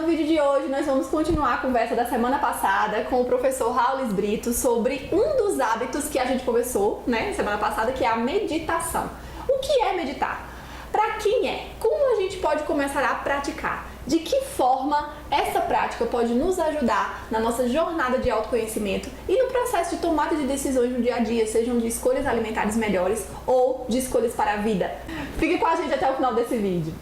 vídeo de hoje nós vamos continuar a conversa da semana passada com o professor Raulis Brito sobre um dos hábitos que a gente conversou, né, semana passada, que é a meditação. O que é meditar? Para quem é? Como a gente pode começar a praticar? De que forma essa prática pode nos ajudar na nossa jornada de autoconhecimento e no processo de tomada de decisões no dia a dia, sejam de escolhas alimentares melhores ou de escolhas para a vida? Fique com a gente até o final desse vídeo.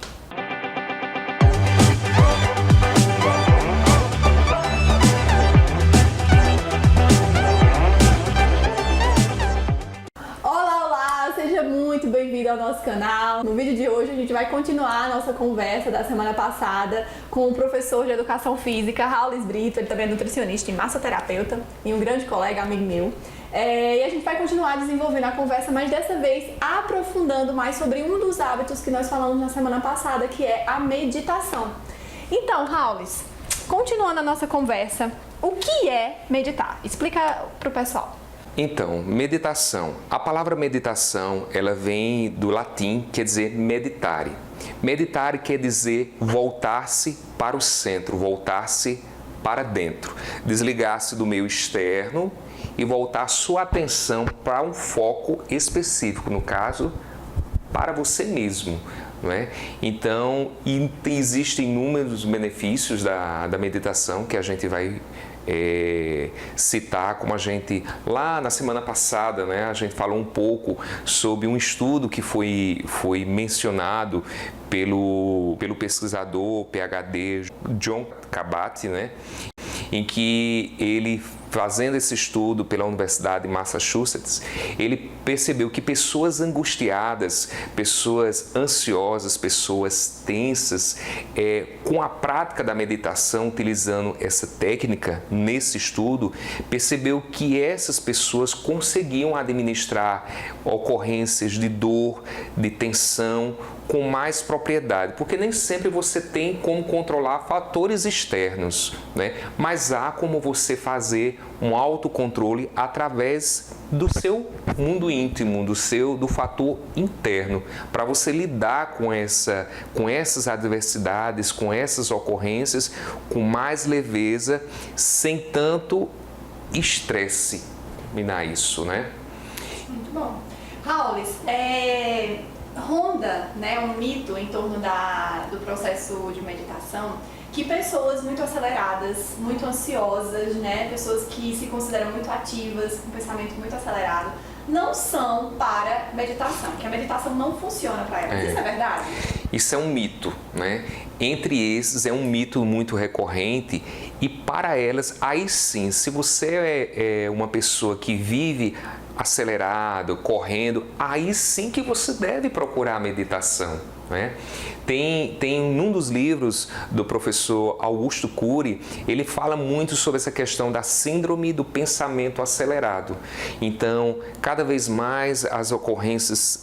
Muito bem-vindo ao nosso canal. No vídeo de hoje a gente vai continuar a nossa conversa da semana passada com o professor de Educação Física, Raulis Brito. Ele também é nutricionista e massoterapeuta e um grande colega, amigo meu. E a gente vai continuar desenvolvendo a conversa, mas dessa vez aprofundando mais sobre um dos hábitos que nós falamos na semana passada, que é a meditação. Então, Raulis, continuando a nossa conversa, o que é meditar? Explica para o pessoal. Então, meditação. A palavra meditação, ela vem do latim, quer dizer meditare. Meditare quer dizer voltar-se para o centro, voltar-se para dentro. Desligar-se do meio externo e voltar sua atenção para um foco específico, no caso, para você mesmo. Não é? Então, existem inúmeros benefícios da meditação que a gente vai citar, como a gente lá na semana passada, né, a gente falou um pouco sobre um estudo que foi mencionado pelo pesquisador PhD Jon Kabat, né, em que ele, fazendo esse estudo pela Universidade de Massachusetts, ele percebeu que pessoas angustiadas, pessoas ansiosas, pessoas tensas, com a prática da meditação, utilizando essa técnica nesse estudo, percebeu que essas pessoas conseguiam administrar ocorrências de dor, de tensão, com mais propriedade, porque nem sempre você tem como controlar fatores externos, né? Mas há como você fazer um autocontrole através do seu mundo íntimo, do fator interno, para você lidar com essas adversidades, com essas ocorrências, com mais leveza, sem tanto estresse. Combinar isso, né? Muito bom. Raulis, ronda, né, um mito em torno do processo de meditação, que pessoas muito aceleradas, muito ansiosas, né, pessoas que se consideram muito ativas, com pensamento muito acelerado, não são para meditação, que a meditação não funciona para elas. Isso é verdade? Isso é um mito, né? Entre esses é um mito muito recorrente e para elas, aí sim, se você é uma pessoa que vive acelerado, correndo, aí sim que você deve procurar a meditação, né? Tem num dos livros do professor Augusto Cury, ele fala muito sobre essa questão da síndrome do pensamento acelerado. Então, cada vez mais as ocorrências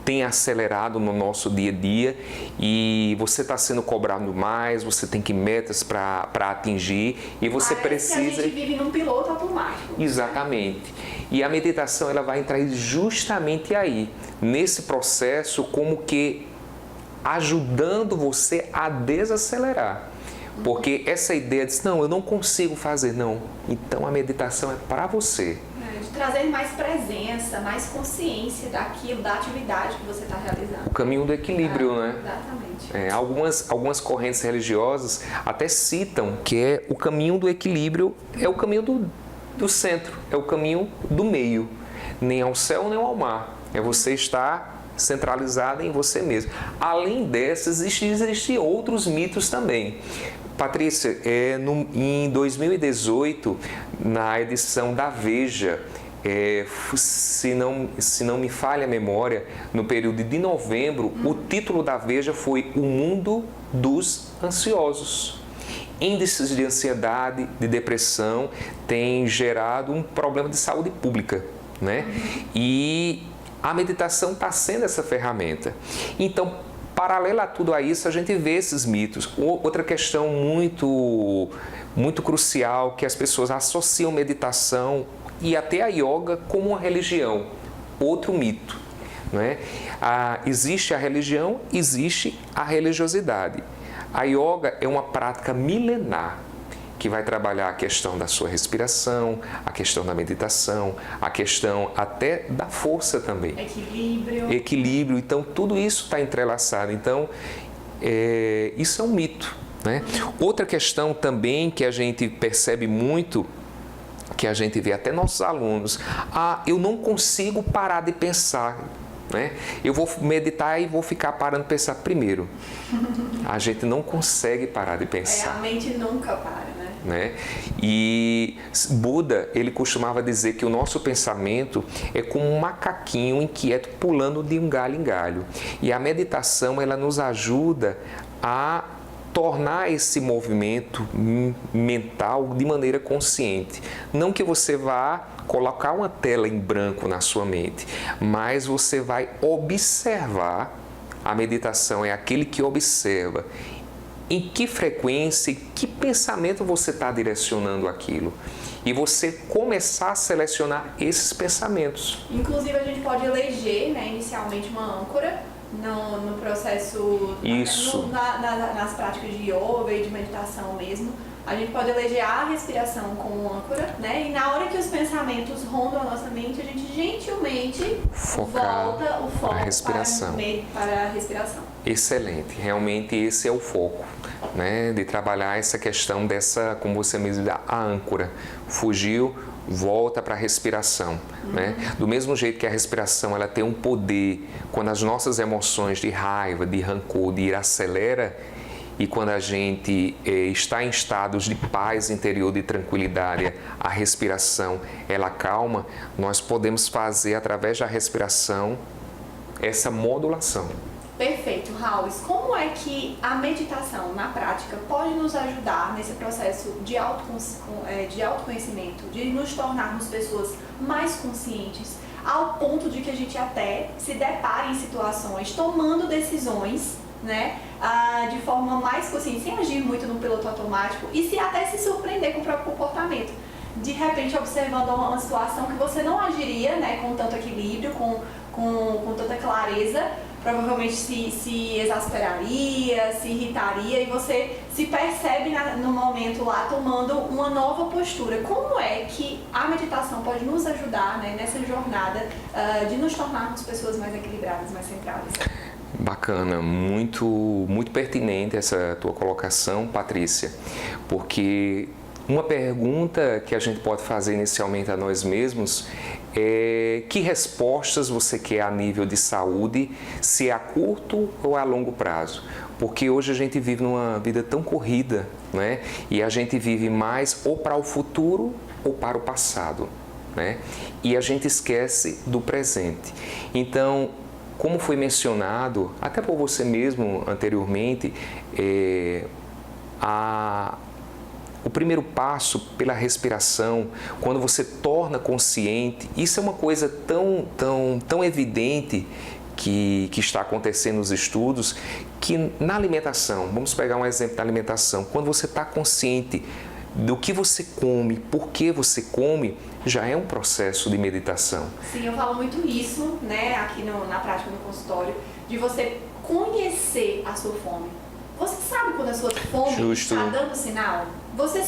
têm acelerado no nosso dia a dia e você está sendo cobrado mais, você tem que metas para atingir e você precisa... que a gente vive num piloto automático. Exatamente. E a meditação ela vai entrar justamente aí, nesse processo, como que ajudando você a desacelerar. Porque essa ideia de, não, eu não consigo fazer, não. Então a meditação é para você. De trazer mais presença, mais consciência daquilo, da atividade que você está realizando. O caminho do equilíbrio, né? Exatamente. Algumas correntes religiosas até citam que o caminho do equilíbrio é o caminho do centro, é o caminho do meio. Nem ao céu, nem ao mar. É você estar centralizada em você mesmo. Além dessas, existem outros mitos também. Patrícia, em 2018, na edição da Veja, se não me falha a memória, no período de novembro, o título da Veja foi O Mundo dos Ansiosos. Índices de ansiedade, de depressão, têm gerado um problema de saúde pública, né? E a meditação está sendo essa ferramenta. Então, paralelo a tudo isso, a gente vê esses mitos. Outra questão muito crucial, que as pessoas associam meditação e até a yoga como uma religião. Outro mito, não é? Existe a religião, existe a religiosidade. A yoga é uma prática milenar que vai trabalhar a questão da sua respiração, a questão da meditação, a questão até da força também. Equilíbrio. Então, tudo isso está entrelaçado. Então, isso é um mito, né? Outra questão também que a gente percebe muito, que a gente vê até nossos alunos, eu não consigo parar de pensar, né? Eu vou meditar e vou ficar parando de pensar primeiro. A gente não consegue parar de pensar. A mente nunca para, né? E Buda, ele costumava dizer que o nosso pensamento é como um macaquinho inquieto pulando de um galho em galho. E a meditação, ela nos ajuda a tornar esse movimento mental de maneira consciente. Não que você vá colocar uma tela em branco na sua mente, mas você vai observar. A meditação é aquele que observa em que frequência e que pensamento você está direcionando aquilo. E você começar a selecionar esses pensamentos. Inclusive, a gente pode eleger, né, inicialmente uma âncora no processo, isso. Nas práticas de yoga e de meditação mesmo. A gente pode eleger a respiração como âncora, né? E na hora que os pensamentos rondam a nossa mente, a gente gentilmente volta o foco para a respiração. Excelente, realmente esse é o foco, né? De trabalhar essa questão dessa, como você mesmo diz, a âncora. Fugiu, volta para a respiração, né? Do mesmo jeito que a respiração ela tem um poder, quando as nossas emoções de raiva, de rancor, de ira acelera, e quando a gente está em estados de paz interior, de tranquilidade, a respiração ela calma, nós podemos fazer através da respiração essa modulação. Perfeito, Raul. Como é que a meditação na prática pode nos ajudar nesse processo de autoconhecimento, de nos tornarmos pessoas mais conscientes, ao ponto de que a gente até se depare em situações tomando decisões, né, de forma mais consciente, sem agir muito no piloto automático e até se surpreender com o próprio comportamento. De repente, observando uma situação que você não agiria, né, com tanto equilíbrio, com tanta clareza, provavelmente se exasperaria, se irritaria e você se percebe no momento lá tomando uma nova postura. Como é que a meditação pode nos ajudar, né, nessa jornada de nos tornarmos pessoas mais equilibradas, mais centradas? Bacana, muito pertinente essa tua colocação, Patrícia, porque uma pergunta que a gente pode fazer inicialmente a nós mesmos é que respostas você quer a nível de saúde, se é a curto ou a longo prazo. Porque hoje a gente vive numa vida tão corrida, né? E a gente vive mais ou para o futuro ou para o passado, né? E a gente esquece do presente. Então, como foi mencionado, até por você mesmo anteriormente, o primeiro passo pela respiração, quando você torna consciente, isso é uma coisa tão evidente que está acontecendo nos estudos, que na alimentação, vamos pegar um exemplo da alimentação, quando você está consciente do que você come, por que você come, já é um processo de meditação. Sim, eu falo muito isso, né, aqui na prática no consultório, de você conhecer a sua fome. Você sabe quando a sua fome está dando sinal? Você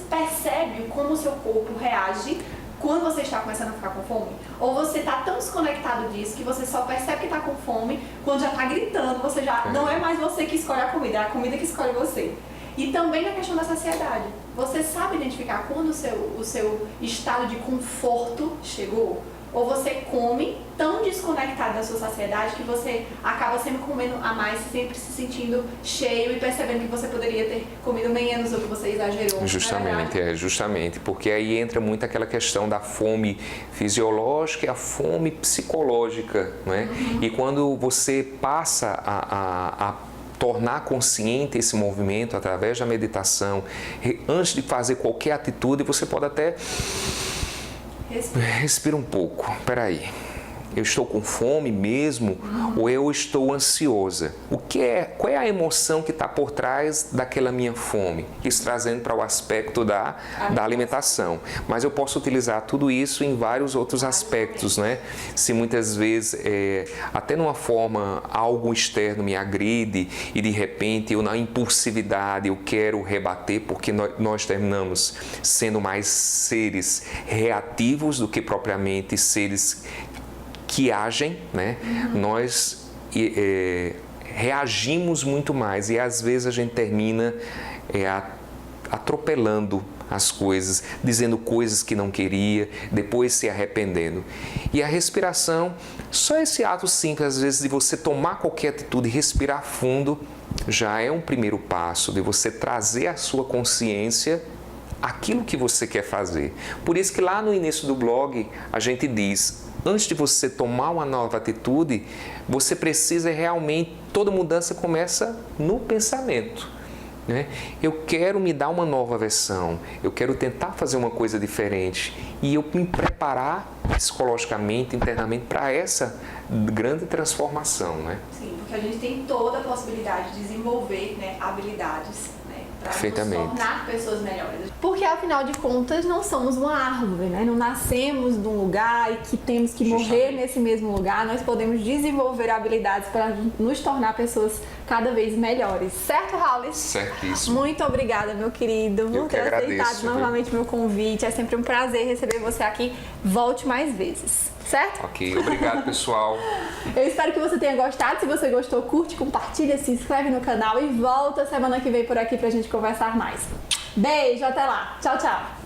percebe como o seu corpo reage quando você está começando a ficar com fome? Ou você está tão desconectado disso que você só percebe que está com fome quando já está gritando, você já não é mais você que escolhe a comida que escolhe você. E também na questão da saciedade. Você sabe identificar quando o seu estado de conforto chegou? Ou você come tão desconectado da sua saciedade que você acaba sempre comendo a mais, sempre se sentindo cheio e percebendo que você poderia ter comido menos ou que você exagerou. Justamente, porque aí entra muito aquela questão da fome fisiológica e a fome psicológica, né? E quando você passa a tornar consciente esse movimento através da meditação, antes de fazer qualquer atitude, você pode até... Respira um pouco, peraí. Eu estou com fome mesmo ou eu estou ansiosa? Qual é a emoção que está por trás daquela minha fome? Isso trazendo para o aspecto da alimentação. Mas eu posso utilizar tudo isso em vários outros aspectos, né? Se muitas vezes, até numa forma, algo externo me agride e de repente eu na impulsividade eu quero rebater, porque nós terminamos sendo mais seres reativos do que propriamente seres que agem, né? Nós reagimos muito mais e às vezes a gente termina atropelando as coisas, dizendo coisas que não queria, depois se arrependendo. E a respiração, só esse ato simples, às vezes, de você tomar qualquer atitude e respirar fundo, já é um primeiro passo de você trazer à sua consciência aquilo que você quer fazer. Por isso que lá no início do blog a gente diz, antes de você tomar uma nova atitude, você precisa realmente, toda mudança começa no pensamento, né? Eu quero me dar uma nova versão, eu quero tentar fazer uma coisa diferente e eu me preparar psicologicamente, internamente para essa grande transformação, né? Sim, porque a gente tem toda a possibilidade de desenvolver, né, habilidades, para nos tornar pessoas melhores. Porque, afinal de contas, não somos uma árvore, né? Não nascemos num lugar e que temos que morrer nesse mesmo lugar. Nós podemos desenvolver habilidades para nos tornar pessoas cada vez melhores. Certo, Raul? Certíssimo. Muito obrigada, meu querido, por ter aceitado novamente meu convite. É sempre um prazer receber você aqui. Volte mais vezes. Certo? Ok, obrigado, pessoal. Eu espero que você tenha gostado. Se você gostou, curte, compartilha, se inscreve no canal e volta semana que vem por aqui pra gente conversar mais. Beijo, até lá. Tchau, tchau.